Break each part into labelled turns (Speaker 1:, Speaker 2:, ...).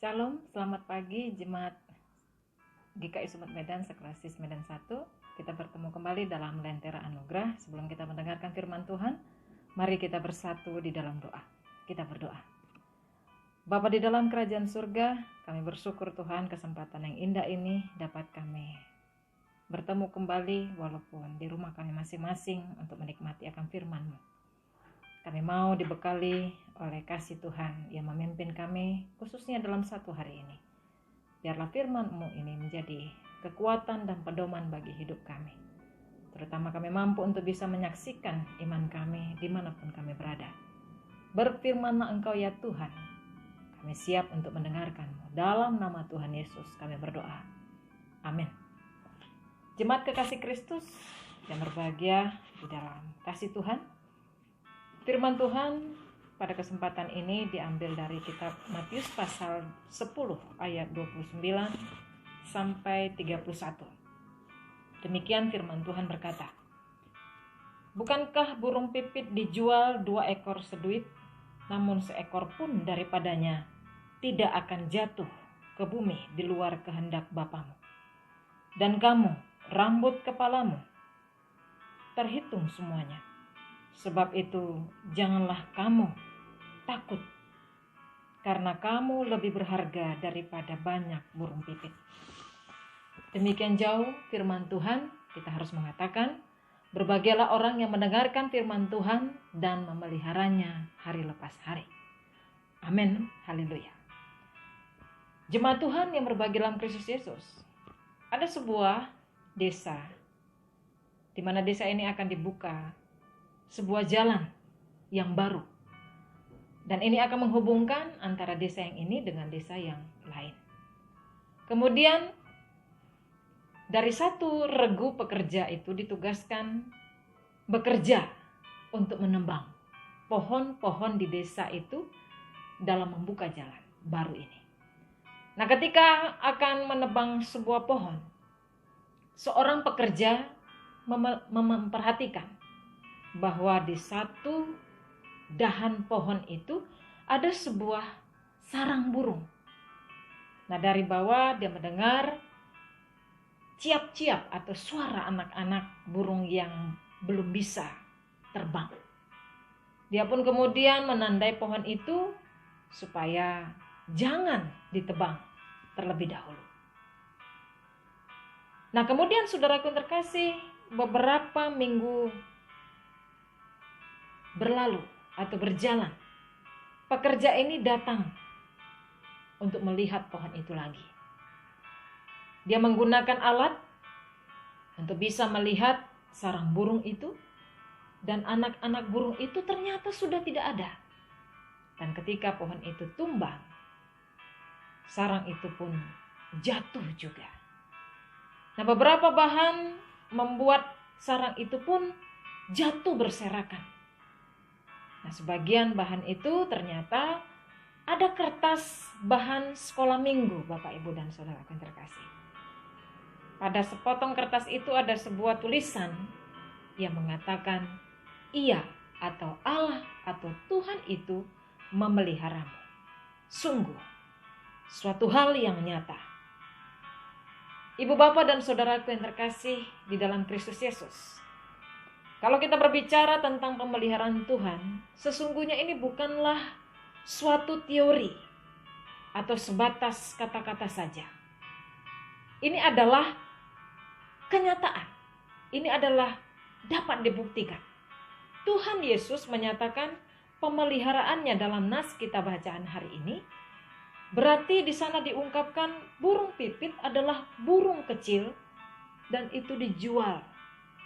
Speaker 1: Shalom, selamat pagi Jemaat GKI Sumet Medan Seklasis Medan 1. Kita bertemu kembali dalam Lentera Anugerah. Sebelum kita mendengarkan firman Tuhan, mari kita bersatu di dalam doa. Kita berdoa. Bapa di dalam kerajaan surga, kami bersyukur Tuhan kesempatan yang indah ini dapat kami bertemu kembali walaupun di rumah kami masing-masing untuk menikmati akan firman-Mu. Kami mau dibekali oleh kasih Tuhan yang memimpin kami khususnya dalam satu hari ini. Biarlah firman-Mu ini menjadi kekuatan dan pedoman bagi hidup kami. Terutama kami mampu untuk bisa menyaksikan iman kami dimanapun kami berada. Berfirmanlah Engkau ya Tuhan. Kami siap untuk mendengarkan-Mu. Dalam nama Tuhan Yesus kami berdoa. Amin. Jemaat kekasih Kristus yang berbahagia di dalam kasih Tuhan. Firman Tuhan pada kesempatan ini diambil dari kitab Matius pasal 10 ayat 29 sampai 31. Demikian firman Tuhan berkata, "Bukankah burung pipit dijual 2 ekor seduit, namun seekor pun daripadanya tidak akan jatuh ke bumi di luar kehendak Bapamu? Dan kamu, rambut kepalamu, terhitung semuanya. Sebab itu janganlah kamu takut, karena kamu lebih berharga daripada banyak burung pipit." Demikian jauh firman Tuhan. Kita harus mengatakan, berbahagialah orang yang mendengarkan firman Tuhan dan memeliharanya hari lepas hari. Amin. Haleluya. Jemaat Tuhan yang berbahagia dalam Kristus Yesus. Ada sebuah desa, di mana desa ini akan dibuka sebuah jalan yang baru. Dan ini akan menghubungkan antara desa yang ini dengan desa yang lain. Kemudian dari satu regu pekerja itu ditugaskan bekerja untuk menebang pohon-pohon di desa itu dalam membuka jalan baru ini. Nah, ketika akan menebang sebuah pohon, seorang pekerja memperhatikan bahwa di satu dahan pohon itu ada sebuah sarang burung. Nah, dari bawah dia mendengar ciap-ciap atau suara anak-anak burung yang belum bisa terbang. Dia pun kemudian menandai pohon itu supaya jangan ditebang terlebih dahulu. Nah, kemudian saudaraku yang terkasih, beberapa minggu berlalu atau berjalan. Pekerja ini datang untuk melihat pohon itu lagi. Dia menggunakan alat untuk bisa melihat sarang burung itu, dan anak-anak burung itu ternyata sudah tidak ada. Dan ketika pohon itu tumbang, sarang itu pun jatuh juga. Nah, beberapa bahan membuat sarang itu pun jatuh berserakan. Nah, sebagian bahan itu ternyata ada kertas bahan sekolah minggu, Bapak, Ibu, dan Saudara yang terkasih. Pada sepotong kertas itu ada sebuah tulisan yang mengatakan, "Ia atau Allah atau Tuhan itu memeliharamu." Sungguh, suatu hal yang nyata. Ibu, Bapak, dan Saudaraku yang terkasih di dalam Kristus Yesus. Kalau kita berbicara tentang pemeliharaan Tuhan, sesungguhnya ini bukanlah suatu teori atau sebatas kata-kata saja. Ini adalah kenyataan. Ini adalah dapat dibuktikan. Tuhan Yesus menyatakan pemeliharaannya dalam nas kita bacaan hari ini. Berarti di sana diungkapkan burung pipit adalah burung kecil dan itu dijual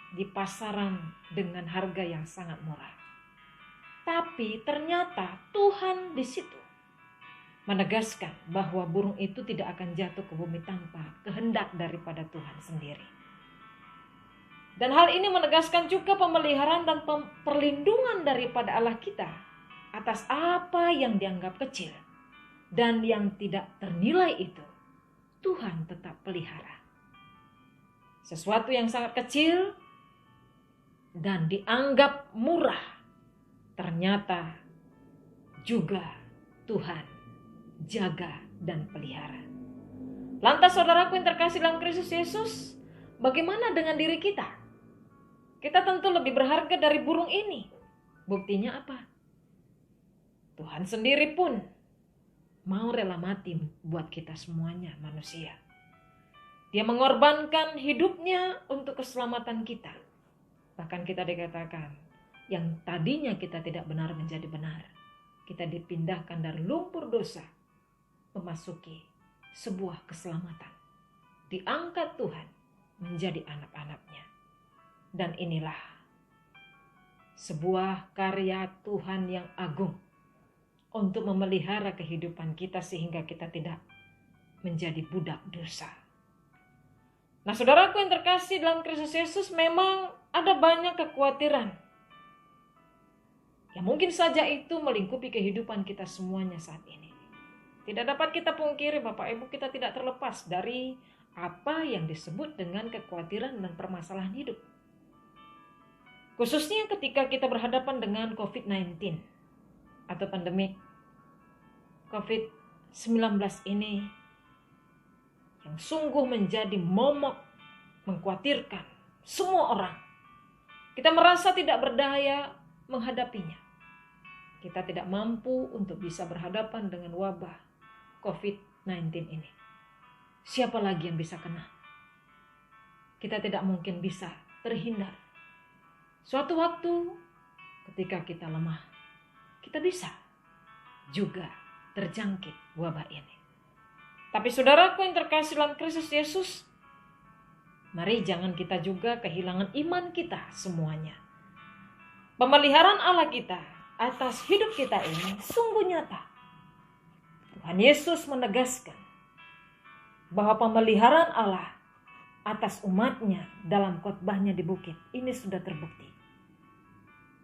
Speaker 1: di pasaran dengan harga yang sangat murah. Tapi ternyata Tuhan di situ menegaskan bahwa burung itu tidak akan jatuh ke bumi tanpa kehendak daripada Tuhan sendiri. Dan hal ini menegaskan juga pemeliharaan dan perlindungan daripada Allah kita atas apa yang dianggap kecil dan yang tidak ternilai itu Tuhan tetap pelihara. Sesuatu yang sangat kecil dan dianggap murah, ternyata juga Tuhan jaga dan pelihara. Lantas saudaraku yang terkasih dalam Kristus Yesus, bagaimana dengan diri kita? Kita tentu lebih berharga dari burung ini. Buktinya apa? Tuhan sendiri pun mau rela mati buat kita semuanya manusia. Dia mengorbankan hidupnya untuk keselamatan kita. Bahkan kita dikatakan, yang tadinya kita tidak benar menjadi benar. Kita dipindahkan dari lumpur dosa, memasuki sebuah keselamatan. Diangkat Tuhan menjadi anak-anaknya. Dan inilah sebuah karya Tuhan yang agung untuk memelihara kehidupan kita sehingga kita tidak menjadi budak dosa. Nah, saudaraku yang terkasih dalam Kristus Yesus, memang ada banyak kekhawatiran. Ya mungkin saja itu melingkupi kehidupan kita semuanya saat ini. Tidak dapat kita pungkiri Bapak Ibu, kita tidak terlepas dari apa yang disebut dengan kekhawatiran dan permasalahan hidup. Khususnya ketika kita berhadapan dengan COVID-19 atau pandemi COVID-19 ini yang sungguh menjadi momok mengkhawatirkan semua orang. Kita merasa tidak berdaya menghadapinya. Kita tidak mampu untuk bisa berhadapan dengan wabah COVID-19 ini. Siapa lagi yang bisa kena? Kita tidak mungkin bisa terhindar. Suatu waktu ketika kita lemah, kita bisa juga terjangkit wabah ini. Tapi saudaraku yang terkasih dalam Kristus Yesus, mari jangan kita juga kehilangan iman kita semuanya. Pemeliharaan Allah kita atas hidup kita ini sungguh nyata. Tuhan Yesus menegaskan bahwa pemeliharaan Allah atas umatnya dalam khotbahnya di bukit ini sudah terbukti.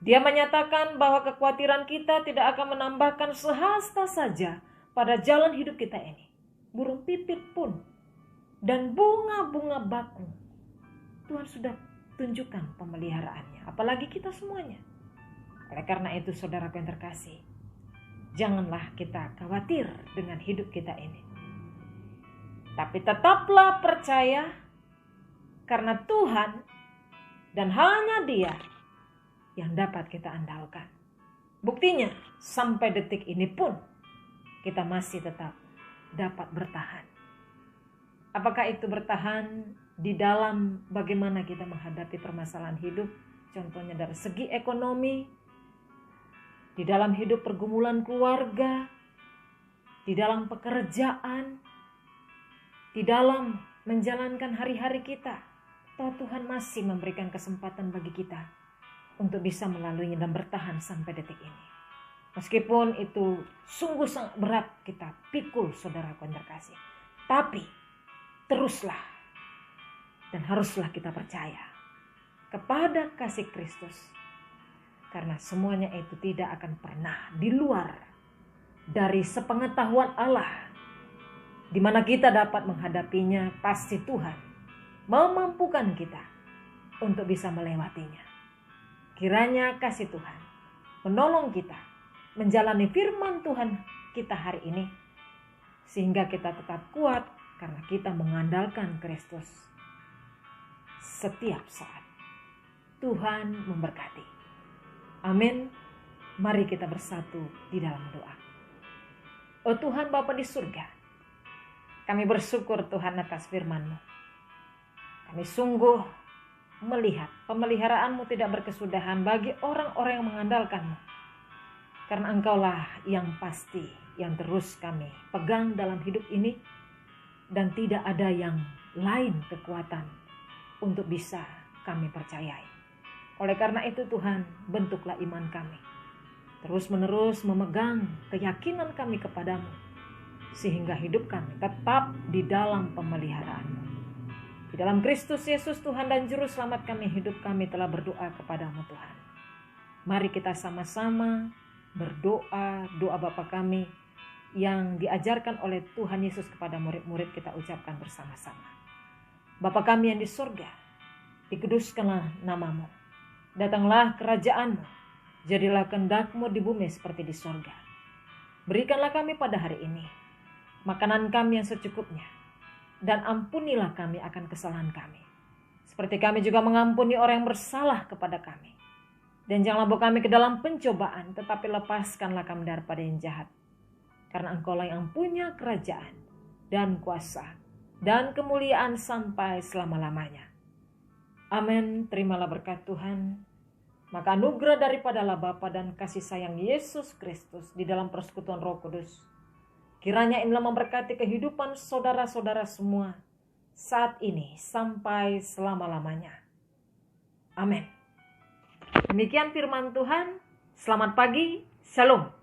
Speaker 1: Dia menyatakan bahwa kekhawatiran kita tidak akan menambahkan sehasta saja pada jalan hidup kita ini. Burung pipit pun dan bunga-bunga bakung Tuhan sudah tunjukkan pemeliharaannya, apalagi kita semuanya. Oleh karena itu saudaraku yang terkasih, janganlah kita khawatir dengan hidup kita ini. Tapi tetaplah percaya karena Tuhan dan hanya Dia yang dapat kita andalkan. Buktinya sampai detik ini pun kita masih tetap dapat bertahan. Apakah itu bertahan di dalam bagaimana kita menghadapi permasalahan hidup, contohnya dari segi ekonomi, di dalam hidup pergumulan keluarga, di dalam pekerjaan, di dalam menjalankan hari-hari kita. Toh Tuhan masih memberikan kesempatan bagi kita untuk bisa melaluinya dan bertahan sampai detik ini. Meskipun itu sungguh sangat berat kita pikul saudaraku yang terkasih. Tapi teruslah dan haruslah kita percaya kepada kasih Kristus. Karena semuanya itu tidak akan pernah di luar dari sepengetahuan Allah. Di mana kita dapat menghadapinya, pasti Tuhan memampukan kita untuk bisa melewatinya. Kiranya kasih Tuhan menolong kita menjalani firman Tuhan kita hari ini, sehingga kita tetap kuat karena kita mengandalkan Kristus setiap saat. Tuhan memberkati. Amin. Mari kita bersatu di dalam doa. Oh Tuhan Bapa di surga, kami bersyukur Tuhan atas firman-Mu. Kami sungguh melihat pemeliharaanmu tidak berkesudahan bagi orang-orang yang mengandalkanmu. Karena Engkaulah yang pasti, yang terus kami pegang dalam hidup ini. Dan tidak ada yang lain kekuatan untuk bisa kami percayai. Oleh karena itu Tuhan, bentuklah iman kami. Terus menerus memegang keyakinan kami kepadamu. Sehingga hidup kami tetap di dalam pemeliharaan-Mu. Di dalam Kristus Yesus Tuhan dan Juru Selamat kami, hidup kami telah berdoa kepadamu Tuhan. Mari kita sama-sama berdoa, doa Bapa kami yang diajarkan oleh Tuhan Yesus kepada murid-murid kita ucapkan bersama-sama. Bapa kami yang di surga, dikuduskanlah nama-Mu. Datanglah kerajaan-Mu, jadilah kehendak-Mu di bumi seperti di surga. Berikanlah kami pada hari ini makanan kami yang secukupnya. Dan ampunilah kami akan kesalahan kami, seperti kami juga mengampuni orang yang bersalah kepada kami. Dan janganlah bawa kami ke dalam pencobaan, tetapi lepaskanlah kami daripada yang jahat. Karena Engkaulah yang punya kerajaan dan kuasa dan kemuliaan sampai selama-lamanya. Amin. Terimalah berkat Tuhan. Maka anugerah daripada Allah Bapa dan kasih sayang Yesus Kristus di dalam persekutuan Roh Kudus, kiranya inilah memberkati kehidupan saudara-saudara semua saat ini sampai selama-lamanya. Amin. Demikian firman Tuhan. Selamat pagi. Shalom.